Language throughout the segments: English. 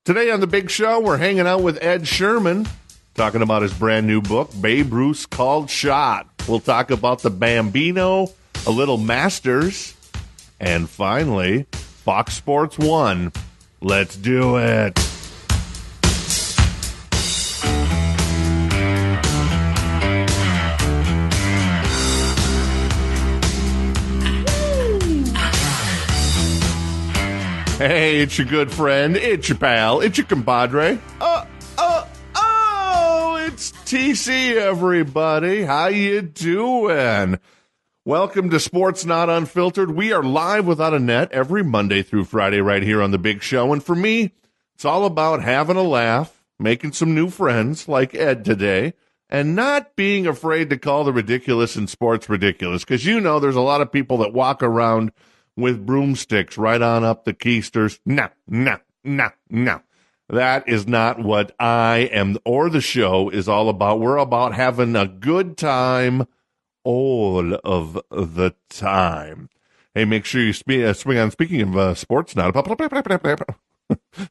Today on The Big Show, we're hanging out with Ed Sherman, talking about his brand new book, Babe Ruth's Called Shot. We'll talk about the Bambino, a little Masters, and finally, Fox Sports 1. Let's do it. Hey, it's your good friend, it's your pal, it's your compadre. It's TC, everybody. How you doing? Welcome to Sportsnaut Unfiltered. We are live without a net every Monday through Friday right here on The Big Show. And for me, it's all about having a laugh, making some new friends like Ed today, and not being afraid to call the ridiculous in sports ridiculous. Because you know there's a lot of people that walk around with broomsticks right on up the keisters. No. That is not what I am or the show is all about. We're about having a good time all of the time. Hey, make sure you swing on. Speaking of Sportsnaut,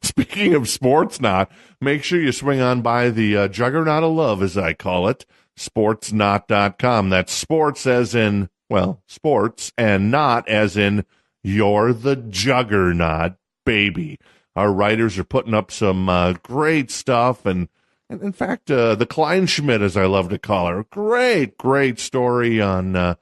speaking of Sportsnaut, make sure you swing on by the juggernaut of love, as I call it, sportsnaut.com. That's sports as in, well, sports, and not as in you're the juggernaut, baby. Our writers are putting up some great stuff, and in fact, the Kleinschmidt, as I love to call her, great story on,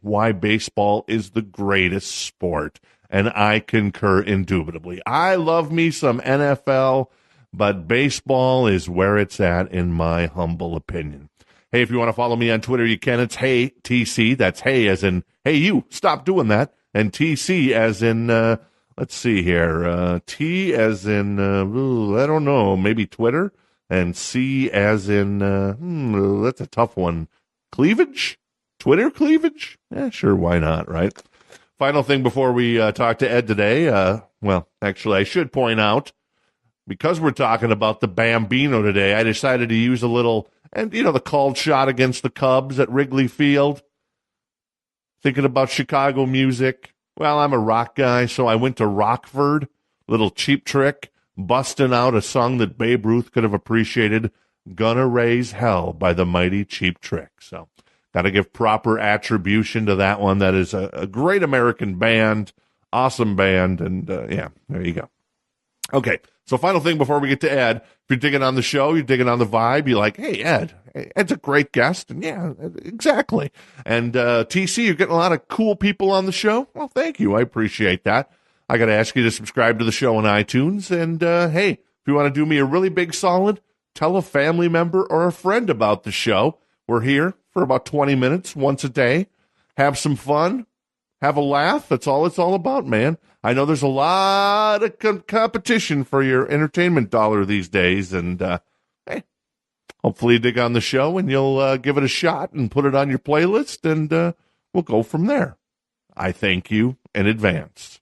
why baseball is the greatest sport, and I concur indubitably. I love me some NFL, but baseball is where it's at, in my humble opinion. Hey, if you want to follow me on Twitter, you can. It's Hey TC. That's Hey as in, hey, you, stop doing that. And TC as in, let's see here. T as in, I don't know, maybe Twitter. And C as in, that's a tough one. Cleavage? Twitter cleavage? Yeah, sure, why not, right? Final thing before we talk to Ed today. Well, actually, I should point out, because we're talking about the Bambino today, I decided to use a little, and the called shot against the Cubs at Wrigley Field. Thinking about Chicago music. Well, I'm a rock guy, so I went to Rockford, little Cheap Trick, busting out a song that Babe Ruth could have appreciated, Gonna Raise Hell by the mighty Cheap Trick. So, got to give proper attribution to that one. That is a great American band, awesome band, and there you go. Okay, so final thing before we get to Ed. If you're digging on the show, you're digging on the vibe, you're like, hey, Ed's a great guest. And yeah, exactly. And TC, you're getting a lot of cool people on the show. Well, thank you. I appreciate that. I got to ask you to subscribe to the show on iTunes. And hey, if you want to do me a really big solid, tell a family member or a friend about the show. We're here for about 20 minutes once a day. Have some fun. Have a laugh. That's all it's all about, man. I know there's a lot of competition for your entertainment dollar these days, and hey, hopefully you dig on the show and you'll give it a shot and put it on your playlist, and we'll go from there. I thank you in advance.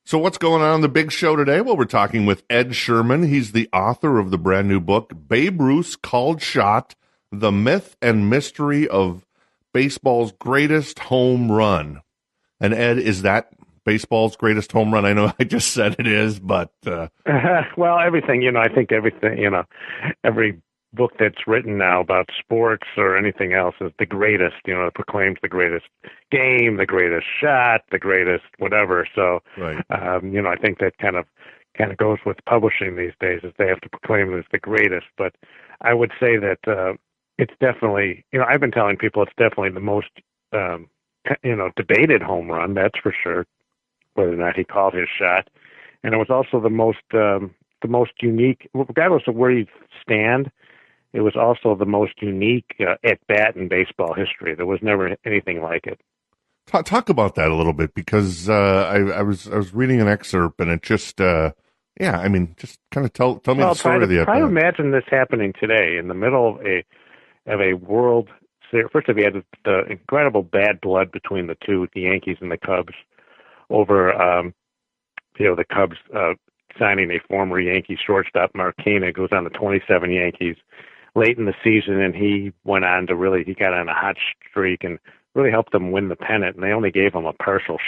So what's going on the Big Show today? Well, we're talking with Ed Sherman. He's the author of the brand new book, Babe Ruth's Called Shot, The Myth and Mystery of Baseball's Greatest Home Run. And Ed, is that baseball's greatest home run? I know I just said it is, but... well, everything, I think everything, every book that's written now about sports or anything else is the greatest, it proclaims the greatest game, the greatest shot, the greatest whatever. So, right. I think that kind of goes with publishing these days, is they have to proclaim it as the greatest. But I would say that it's definitely, I've been telling people it's definitely the most... debated home run, that's for sure, whether or not he called his shot. And it was also the most unique, regardless of where you stand, it was also the most unique at-bat in baseball history. There was never anything like it. Talk about that a little bit, because I was reading an excerpt, and it just, just kind of tell me the story of the at-bat. Try to imagine this happening today in the middle of a World Series. First of all, you had the incredible bad blood between the two, the Yankees and the Cubs, over the Cubs signing a former Yankee shortstop, Mark Koenig, who was on the 27 Yankees late in the season, and he went on to he got on a hot streak and really helped them win the pennant. And they only gave him a partial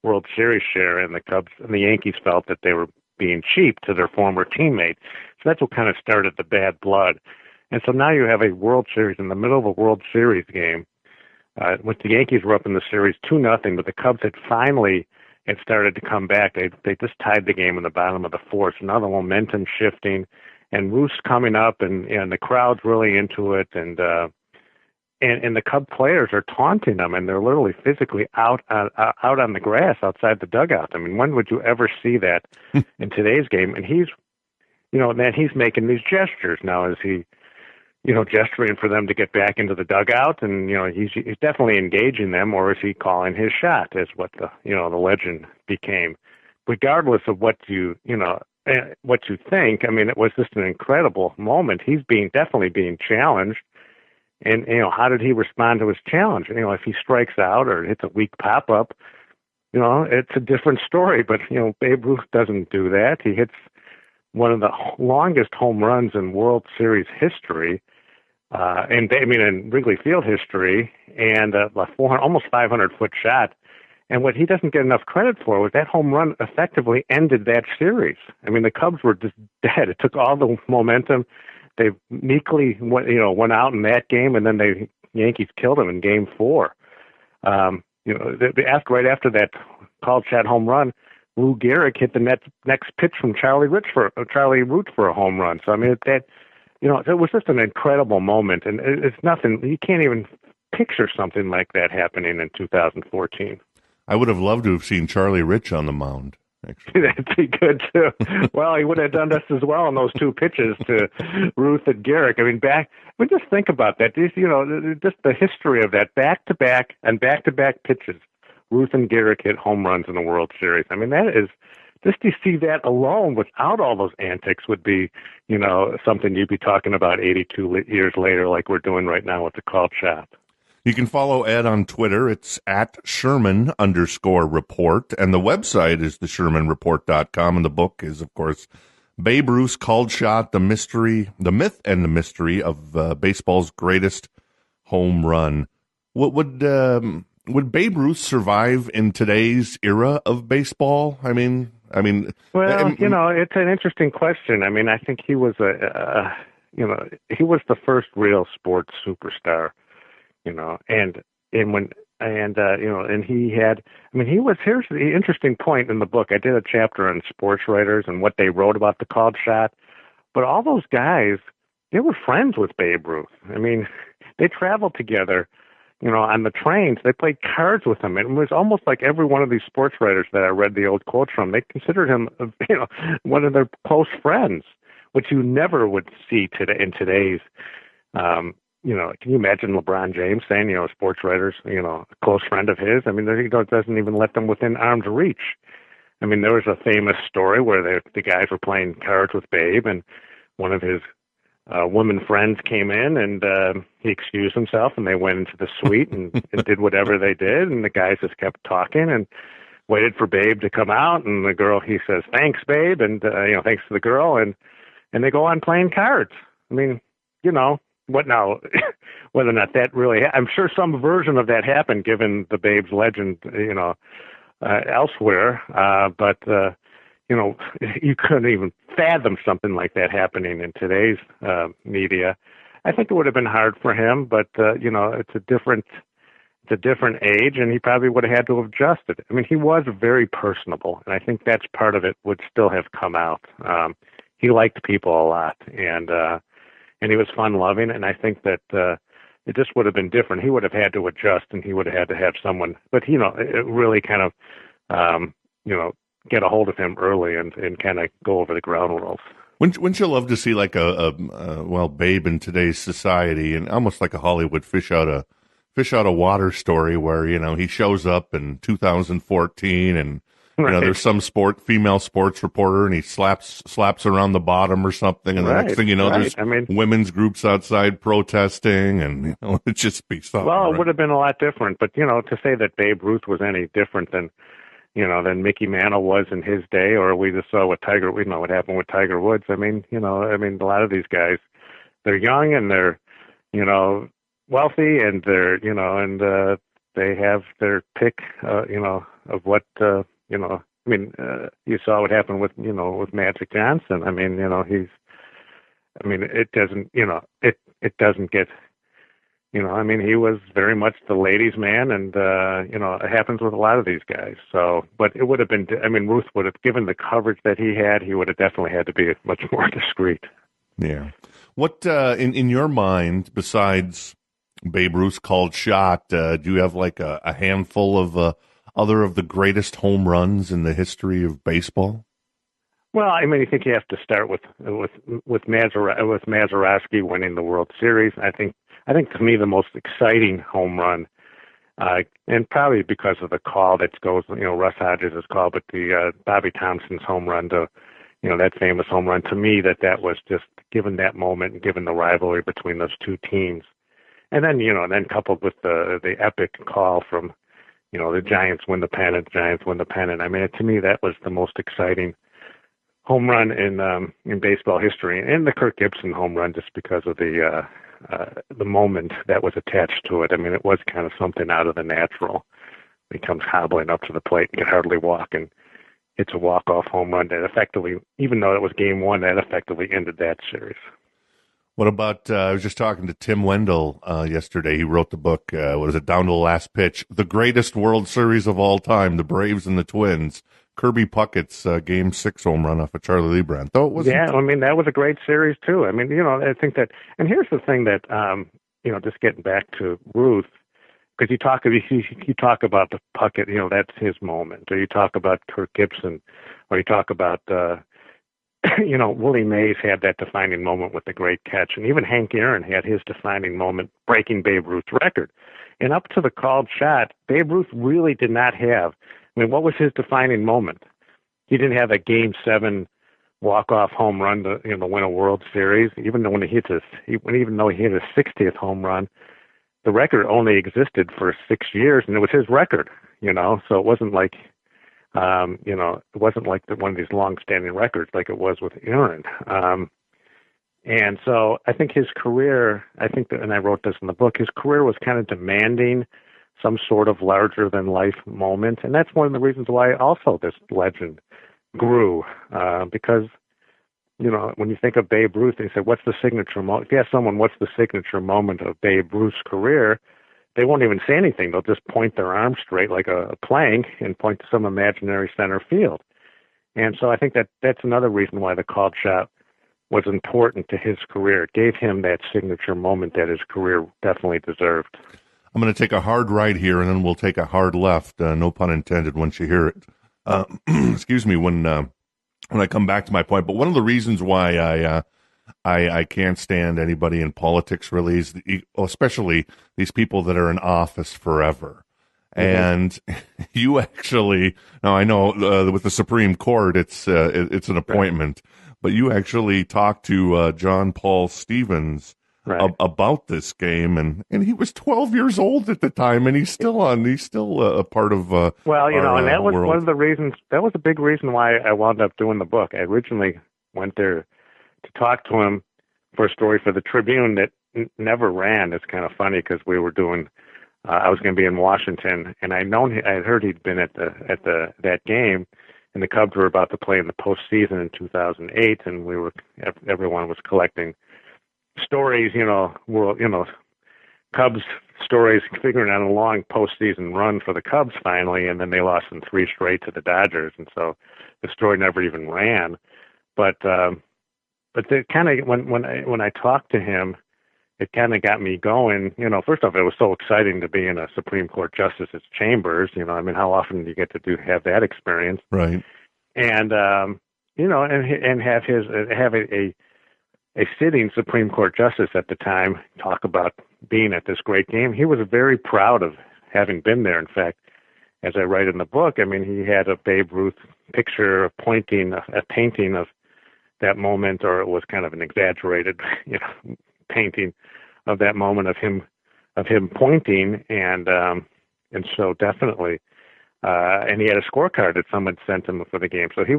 World Series share, and the Cubs and the Yankees felt that they were being cheap to their former teammate. So that's what kind of started the bad blood. And so now you have a World Series in the middle of a World Series game. When the Yankees were up in the series 2-0, but the Cubs had finally started to come back. They just tied the game in the bottom of the fourth. So now the momentum shifting, and Ruth's coming up, and the crowd's really into it, and the Cub players are taunting them, and they're literally physically out on the grass outside the dugout. I mean, when would you ever see that in today's game? And he's making these gestures now as he, gesturing for them to get back into the dugout, and he's definitely engaging them, or is he calling his shot? Is what the legend became. Regardless of what you think, I mean, it was just an incredible moment. He's definitely being challenged, and how did he respond to his challenge? If he strikes out or hits a weak pop up, it's a different story. But Babe Ruth doesn't do that. He hits one of the longest home runs in World Series history. In Wrigley Field history, and almost 500-foot shot. And what he doesn't get enough credit for was that home run effectively ended that series. I mean, the Cubs were just dead. It took all the momentum. They meekly went out in that game, and then the Yankees killed them in Game 4. Right after that called shot home run, Lou Gehrig hit the next pitch from Charlie Root for a home run. So I mean, it was just an incredible moment, and it's nothing. You can't even picture something like that happening in 2014. I would have loved to have seen Charlie Rich on the mound. Actually. That'd be good too. Well, he would have done just as well on those two pitches to Ruth and Gehrig. I mean, just think about that. Just the history of that back-to-back pitches. Ruth and Gehrig hit home runs in the World Series. I mean, that is. Just to see that alone without all those antics would be, something you'd be talking about 82 years later, like we're doing right now with the called shot. You can follow Ed on Twitter. It's at Sherman_report. And the website is theshermanreport.com. And the book is, of course, Babe Ruth's Called Shot, the myth and the mystery of baseball's greatest home run. Would Babe Ruth survive in today's era of baseball? I mean, well, it's an interesting question. I mean, I think he was he was the first real sports superstar, and he had. I mean, here's the interesting point in the book. I did a chapter on sports writers and what they wrote about the called shot, but all those guys, they were friends with Babe Ruth. I mean, they traveled together. On the trains, they played cards with him. It was almost like every one of these sports writers that I read the old quotes from, they considered him, one of their close friends, which you never would see in today's, can you imagine LeBron James saying, sports writers, a close friend of his? I mean, he doesn't even let them within arm's reach. I mean, there was a famous story where the guys were playing cards with Babe, and one of his women friends came in, and he excused himself, and they went into the suite and did whatever they did, and the guys just kept talking and waited for Babe to come out, and the girl, he says, "Thanks, Babe," and thanks to the girl, and they go on playing cards. I mean, what now? Whether or not that really, I'm sure some version of that happened, given the Babe's legend, elsewhere, but you couldn't even fathom something like that happening in today's media. I think it would have been hard for him, but it's a different age, and he probably would have had to have adjusted. I mean, he was very personable, and I think that's part of it would still have come out. He liked people a lot, and he was fun-loving, and I think that it just would have been different. He would have had to adjust, and he would have had to have someone, but it really kind of get a hold of him early and kind of go over the ground rules. Wouldn't you love to see like Babe in today's society, and almost like a Hollywood fish out of water story where he shows up in 2014 and there's some female sports reporter and he slaps around the bottom or something, and the next thing you know, there's women's groups outside protesting, and it'd just be something. Well, it would have been a lot different, but to say that Babe Ruth was any different than Mickey Mantle was in his day, or we just saw what happened with Tiger Woods. I mean, a lot of these guys, they're young and they're, wealthy, and they're, they have their pick, of what, I mean, you saw what happened with with Magic Johnson. I mean, it doesn't, it doesn't get, I mean, he was very much the ladies' man, and it happens with a lot of these guys. So, but it would have been, I mean, Ruth would have given the coverage that he had. He would have definitely had to be much more discreet. Yeah. What in your mind, besides Babe Ruth's called shot, do you have like a handful of other of the greatest home runs in the history of baseball? Well, I mean, I think you have to start with Mazeroski winning the World Series. I think to me the most exciting home run, and probably because of the call that goes, Russ Hodges' call, but the Bobby Thompson's home run to, that famous home run, to me that was just given that moment and given the rivalry between those two teams, and then then coupled with the epic call from, the Giants win the pennant. I mean, to me that was the most exciting home run in baseball history, and the Kirk Gibson home run, just because of the moment that was attached to it. I mean, it was kind of something out of the natural. He comes hobbling up to the plate and can hardly walk, and it's a walk-off home run that effectively, even though it was game one, that effectively ended that series. What about, I was just talking to Tim Wendell yesterday. He wrote the book, what is it, Down to the Last Pitch, the greatest World Series of all time, the Braves and the Twins. Kirby Puckett's Game 6 home run off of Charlie Lebrun. Though it wasn't. Yeah, I mean, that was a great series, too. I mean, I think that, and here's the thing that, just getting back to Ruth, because you talk about the Puckett, that's his moment, or you talk about Kirk Gibson, or you talk about, Willie Mays had that defining moment with the great catch, and even Hank Aaron had his defining moment breaking Babe Ruth's record. And up to the called shot, Babe Ruth really did not have, I mean, what was his defining moment? He didn't have a Game 7 walk-off home run to win a World Series. Even though he hit his 60th home run, the record only existed for 6 years, and it was his record. So it wasn't like, it wasn't like one of these long-standing records like it was with Aaron. And so I think his career, and I wrote this in the book, his career was kind of demanding some sort of larger-than-life moment. And that's one of the reasons why also this legend grew, because, when you think of Babe Ruth, they say, what's the signature moment? If you ask someone, what's the signature moment of Babe Ruth's career, they won't even say anything. They'll just point their arm straight like a plank and point to some imaginary center field. And so I think that's another reason why the called shot was important to his career. It gave him that signature moment that his career definitely deserved. I'm going to take a hard right here, and then we'll take a hard left. No pun intended. Once you hear it, excuse me. When I come back to my point, but one of the reasons why I can't stand anybody in politics really is, especially these people that are in office forever. And you actually, now I know with the Supreme Court, it's an appointment, but you actually talked to John Paul Stevens. Right. About this game, and he was 12 years old at the time, and he's still a part of and that was world. One of the reasons, that was a big reason why I wound up doing the book. I originally went there to talk to him for a story for the Tribune that never ran. It's kind of funny because we were doing, I was going to be in Washington, and I heard he'd been at that game, and the Cubs were about to play in the postseason in 2008, and everyone was collecting stories, Cubs stories, figuring out a long postseason run for the Cubs finally, and then they lost in 3 straight to the Dodgers, and so the story never even ran. But it kind of, when I talked to him, it kind of got me going. First off, it was so exciting to be in a Supreme Court justice's chambers. How often do you get to have that experience? Right. And and have a sitting Supreme Court justice at the time talk about being at this great game. He was very proud of having been there. In fact, as I write in the book, I mean, he had a Babe Ruth picture, a painting of that moment, or it was kind of an exaggerated, painting of that moment of him pointing, and so definitely, and he had a scorecard that someone sent him for the game. So he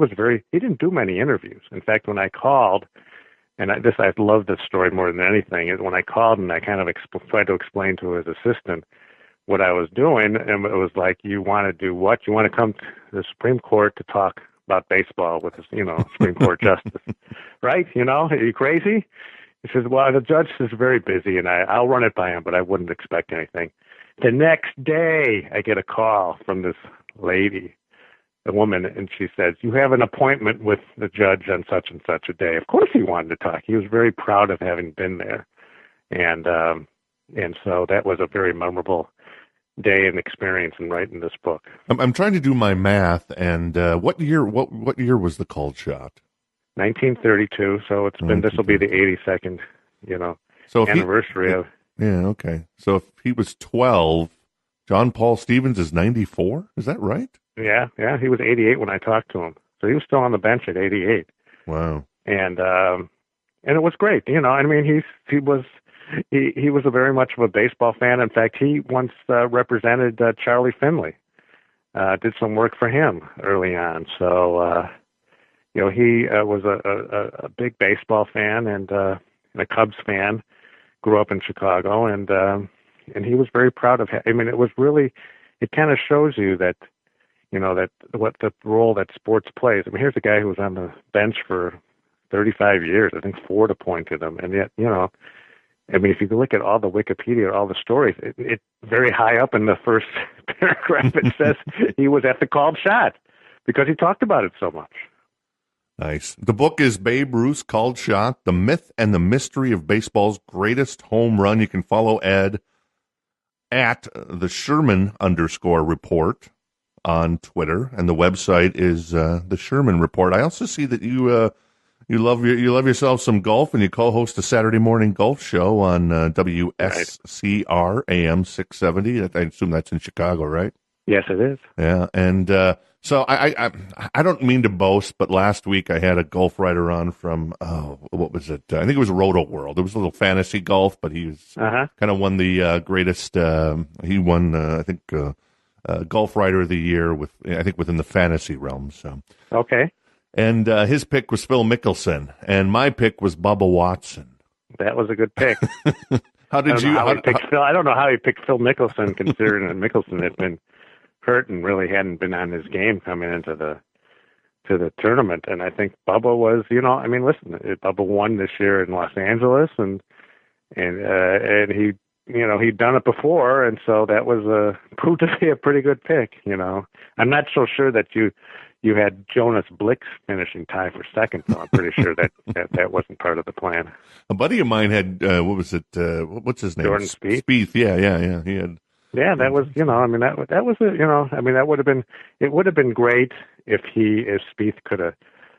didn't do many interviews. In fact, when I called, and I love this story more than anything, is when I called and I kind of tried to explain to his assistant what I was doing, and it was like, you want to do what? You want to come to the Supreme Court to talk about baseball with this, Supreme Court justice, right? Are you crazy? He says, well, the judge is very busy, and I'll run it by him, but I wouldn't expect anything. The next day, I get a call from this lady, a woman, and she says, you have an appointment with the judge on such and such a day. Of course he wanted to talk. He was very proud of having been there. And so that was a very memorable day and experience in writing this book. I'm trying to do my math, and what year was the cold shot? 1932, so it's been, this will be the 82nd, anniversary of. Yeah, okay. So if he was 12, John Paul Stevens is 94? Is that right? Yeah, he was 88 when I talked to him. So he was still on the bench at 88. Wow. And it was great. He was a very much of a baseball fan. In fact, he once represented Charlie Finley. Did some work for him early on. So he was a big baseball fan and a Cubs fan. Grew up in Chicago, and he was very proud of. It was really. It kind of shows you that, that what the role that sports plays. Here's a guy who was on the bench for 35 years. I think Ford appointed him, and yet, if you look at all the Wikipedia, all the stories, it very high up in the first paragraph, it says he was at the called shot because he talked about it so much. Nice. The book is Babe Ruth's Called Shot, The Myth and the Mystery of Baseball's Greatest Home Run. You can follow Ed at the Sherman _report on Twitter, and the website is the Sherman Report. I also see that you love yourself some golf, and you co-host a Saturday morning golf show on WSCR AM 670. I assume that's in Chicago, right? Yes, it is. Yeah, and so I don't mean to boast, but last week I had a golf writer on from what was it? I think it was Roto World. It was a little fantasy golf, but he was kind of won the greatest. He won I think golf writer of the year within the fantasy realm. So okay, and his pick was Phil Mickelson, and my pick was Bubba Watson. That was a good pick. How did you? I don't know how he picked Phil Mickelson, considering that Mickelson had been hurt and really hadn't been on his game coming into the tournament. And I think Bubba was, listen, Bubba won this year in Los Angeles, and he, he'd done it before, and so that was proved to be a pretty good pick. I'm not so sure that you had Jonas Blix finishing tie for second, so I'm pretty sure that wasn't part of the plan. A buddy of mine had what was it? What's his name? Jordan Spieth. Spieth, yeah. He had. Yeah, that was, that was that would have been, it would have been great if Spieth could have,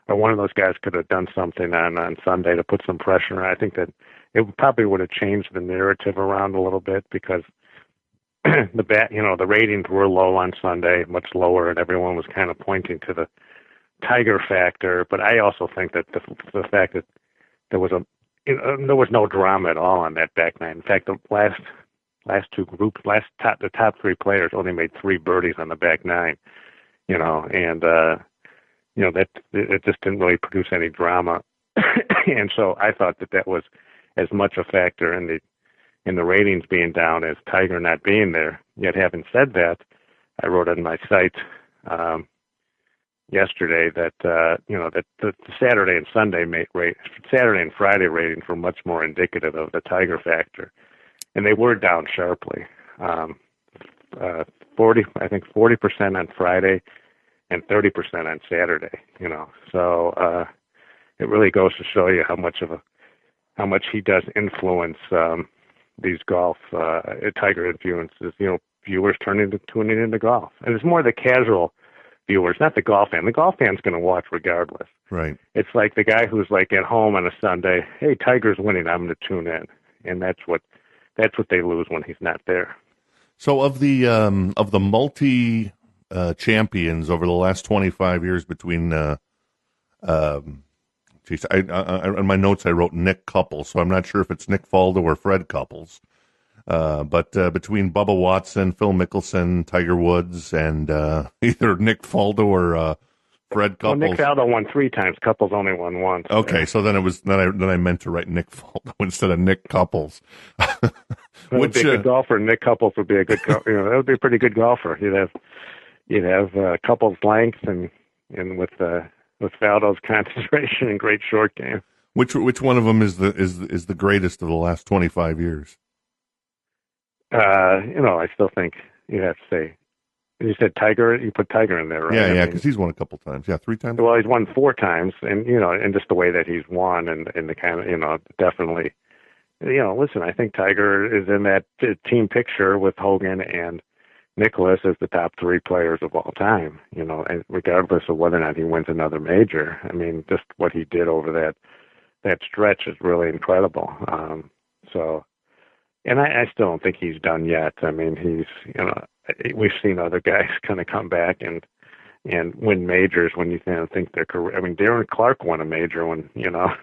or one of those guys could have done something on Sunday to put some pressure on. I think that it probably would have changed the narrative around a little bit, because the ratings were low on Sunday, much lower, and everyone was kind of pointing to the Tiger factor. But I also think that the fact that there was no drama at all on that back nine. In fact, the last two groups, the top three players only made 3 birdies on the back nine, and that it just didn't really produce any drama. And so I thought that was as much a factor in the ratings being down as Tiger not being there. Yet having said that, I wrote on my site yesterday that that the Saturday and Saturday and Friday ratings were much more indicative of the Tiger factor. And they were down sharply. 40% on Friday and 30% on Saturday. So it really goes to show you how much he does influence these golf Tiger influences. Viewers tuning into golf, and it's more the casual viewers, not the golf fan. The golf fan's going to watch regardless. Right. It's like the guy who's like at home on a Sunday. Hey, Tiger's winning. I'm going to tune in, and that's what they lose when he's not there. So of the multi champions over the last 25 years between in my notes I wrote Nick Couples, so I'm not sure if it's Nick Faldo or Fred Couples. But between Bubba Watson, Phil Mickelson, Tiger Woods, and either Nick Faldo or Fred Couples. Well, Nick Faldo won 3 times. Couples only won once. Okay, so then I meant to write Nick Faldo instead of Nick Couples. That would be a good golfer. Nick Couples would be a good, that would be a pretty good golfer. You'd have Couples' length and with Faldo's concentration and great short game. Which one of them is the greatest of the last 25 years? I still think you'd have to say. You said Tiger. You put Tiger in there, right? Yeah, because he's won a couple times. Yeah, 3 times. Well, he's won 4 times, and and just the way that he's won, and the kind of definitely. Listen, I think Tiger is in that team picture with Hogan and Nicklaus as the top 3 players of all time. And regardless of whether or not he wins another major, I mean, just what he did over that stretch is really incredible. And I still don't think he's done yet. I mean, he's we've seen other guys kind of come back and win majors when you think their career. I mean, Darren Clark won a major when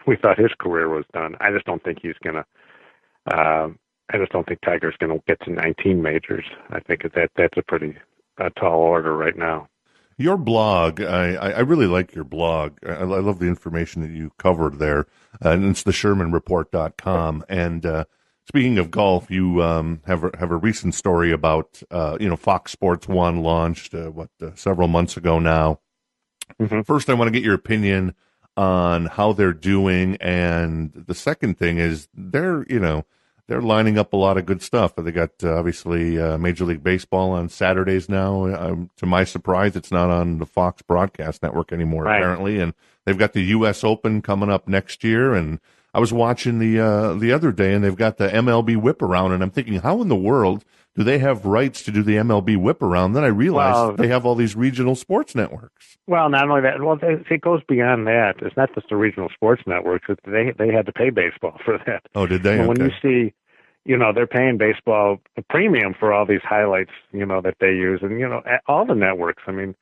we thought his career was done. I just don't think he's gonna. I just don't think Tiger's going to get to 19 majors. I think that's a pretty tall order right now. Your blog, I really like your blog. I love the information that you covered there. And it's the ShermanReport.com. And speaking of golf, you have a recent story about Fox Sports 1 launched several months ago now. Mm-hmm. First, I want to get your opinion on how they're doing, and the second thing is they're lining up a lot of good stuff. They got obviously Major League Baseball on Saturdays now. To my surprise, it's not on the Fox broadcast network anymore, right, apparently. And they've got the U.S. Open coming up next year. And I was watching the other day, and they've got the MLB Whip Around, and I'm thinking, how in the world do they have rights to do the MLB Whip Around? Then I realized they have all these regional sports networks. Well, not only that, it goes beyond that. It's not just the regional sports networks. They had to pay baseball for that. Oh, did they? And when okay. you see, they're paying baseball a premium for all these highlights, that they use, and all the networks. I mean,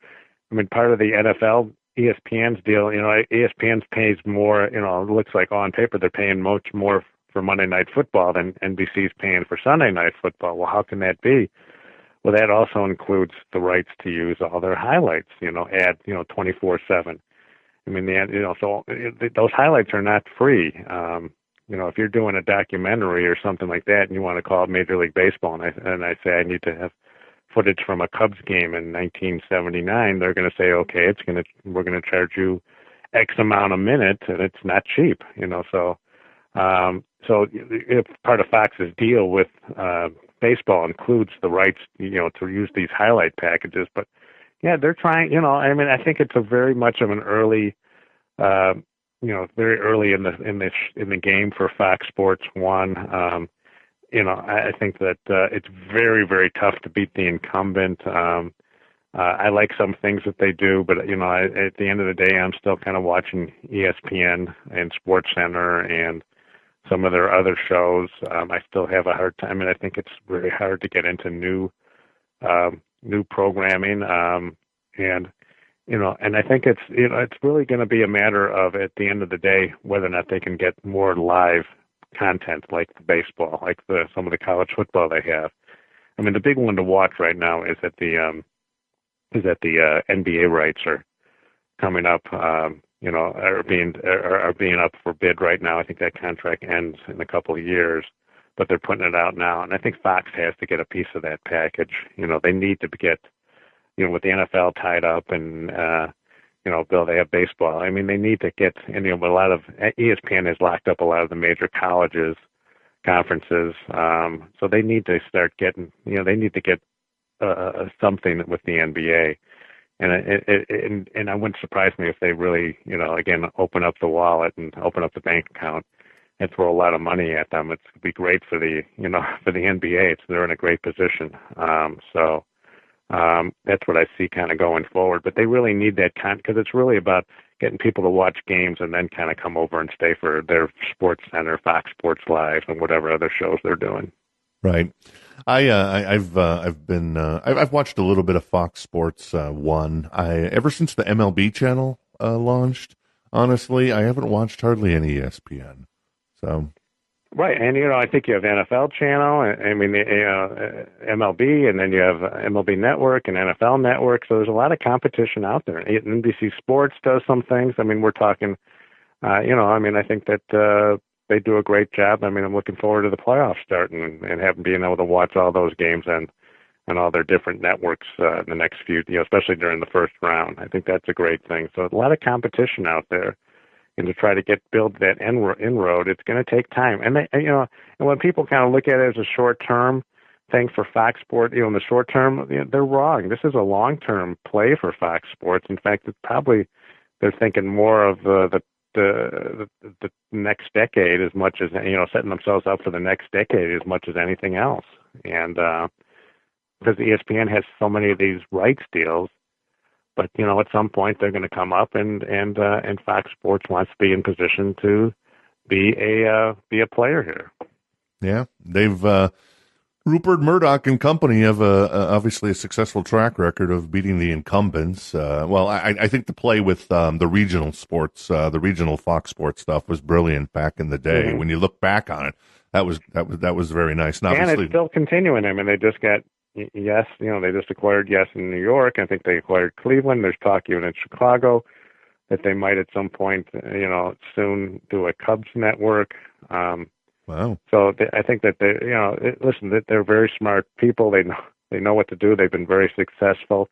part of the NFL, ESPN's deal, ESPN pays more. It looks like on paper they're paying much more for Monday Night Football than NBC's paying for Sunday Night Football. Well, how can that be? Well, that also includes the rights to use all their highlights. Add 24/7. I mean, so those highlights are not free. If you're doing a documentary or something like that, and you want to call it Major League Baseball, and I say I need to have footage from a Cubs game in 1979, they're going to say, okay, we're going to charge you X amount a minute, and it's not cheap. So if part of Fox's deal with baseball includes the rights, to use these highlight packages, but yeah, they're trying. I think it's a very much of an early. Very early in the game for Fox Sports 1. I think that it's very, very tough to beat the incumbent. I like some things that they do, but at the end of the day, I'm still kind of watching ESPN and SportsCenter and some of their other shows. I still have a hard time, and I think it's really hard to get into new programming. And I think it's really going to be a matter of, at the end of the day, whether or not they can get more live content like the baseball, like some of the college football they have. I mean, the big one to watch right now is that the NBA rights are coming up, are being up for bid right now. I think that contract ends in a couple of years, but they're putting it out now, and I think Fox has to get a piece of that package. They need to get. With the NFL tied up and, Bill, they have baseball. I mean, they need to get, a lot of ESPN has locked up a lot of the major colleges, conferences. So they need to start getting, they need to get something with the NBA. And it wouldn't surprise me if they really, again, open up the wallet and open up the bank account and throw a lot of money at them. It's be great for the, for the NBA. They're in a great position. That's what I see kind of going forward. But they really need that because it's really about getting people to watch games and then kind of come over and stay for their Sports Center, Fox Sports Live, and whatever other shows they're doing. Right. I've watched a little bit of Fox Sports 1. Ever since the MLB channel launched. Honestly, I haven't watched hardly any ESPN. So. Right, and I think you have NFL channel, MLB, and then you have MLB Network and NFL Network. So there's a lot of competition out there. NBC Sports does some things. I mean, we're talking, I think that they do a great job. I mean, I'm looking forward to the playoffs starting and having being able to watch all those games and all their different networks in the next few, especially during the first round. I think that's a great thing. So a lot of competition out there, and to try to build that inroad, it's going to take time. And and when people kind of look at it as a short term thing for Fox Sports, in the short term, they're wrong. This is a long term play for Fox Sports. In fact, it's probably they're thinking more of the next decade as much as setting themselves up for the next decade as much as anything else. And because ESPN has so many of these rights deals, but at some point they're going to come up, and Fox Sports wants to be in position to be a player here. Yeah, they've Rupert Murdoch and company have obviously a successful track record of beating the incumbents. I think the play with the regional sports, the regional Fox Sports stuff was brilliant back in the day. Mm-hmm. When you look back on it, that was very nice. And it's still continuing. I mean, they just got Yes. They just acquired Yes in New York. I think they acquired Cleveland. There's talk even in Chicago that they might at some point, soon do a Cubs network. Wow. So I think that that they're very smart people. They know what to do. They've been very successful,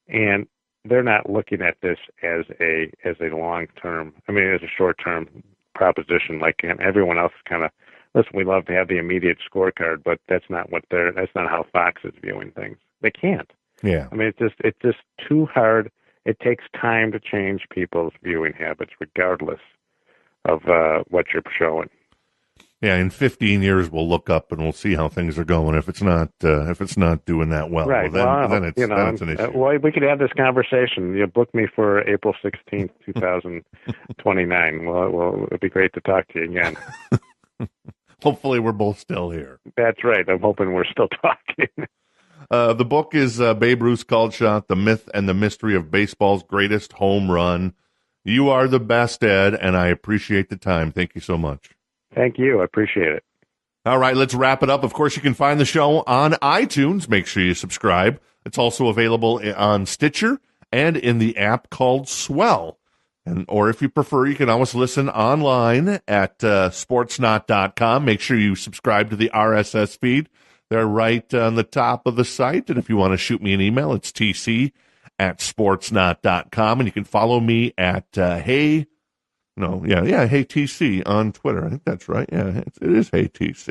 and they're not looking at this as a long term. I mean, as a short term proposition. Like everyone else, kind of. Listen, we love to have the immediate scorecard, but that's not how Fox is viewing things. They can't. Yeah. I mean, it's just too hard. It takes time to change people's viewing habits, regardless of what you're showing. Yeah, in 15 years we'll look up and we'll see how things are going. If it's not doing that well, right. then it's an issue. Well, we could have this conversation. You book me for April 16th, 2029. Well, it'd be great to talk to you again. Hopefully we're both still here. That's right. I'm hoping we're still talking. The book is Babe Ruth's Called Shot, The Myth and the Mystery of Baseball's Greatest Home Run. You are the best, Ed, and I appreciate the time. Thank you so much. Thank you. I appreciate it. All right, let's wrap it up. Of course, you can find the show on iTunes. Make sure you subscribe. It's also available on Stitcher and in the app called Swell. Or if you prefer, you can always listen online at sportsnaut.com. Make sure you subscribe to the RSS feed. They're right on the top of the site. And if you want to shoot me an email, it's tc@sportsnaut.com. And you can follow me at HeyTC on Twitter. I think that's right. Yeah, it is HeyTC.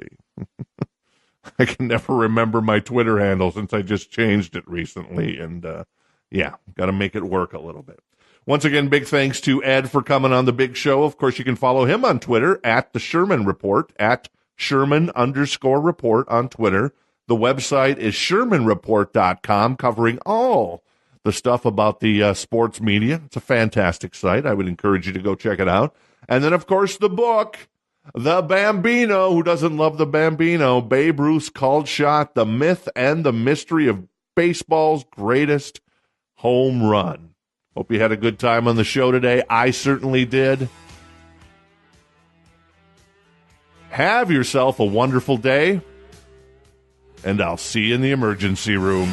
I can never remember my Twitter handle since I just changed it recently. And, got to make it work a little bit. Once again, big thanks to Ed for coming on the big show. Of course, you can follow him on Twitter at the Sherman Report, at Sherman_report on Twitter. The website is ShermanReport.com, covering all the stuff about the sports media. It's a fantastic site. I would encourage you to go check it out. And then, of course, the book, The Bambino. Who doesn't love the Bambino? Babe Ruth's Called Shot, The Myth and the Mystery of Baseball's Greatest Home Run. Hope you had a good time on the show today. I certainly did. Have yourself a wonderful day, and I'll see you in the emergency room.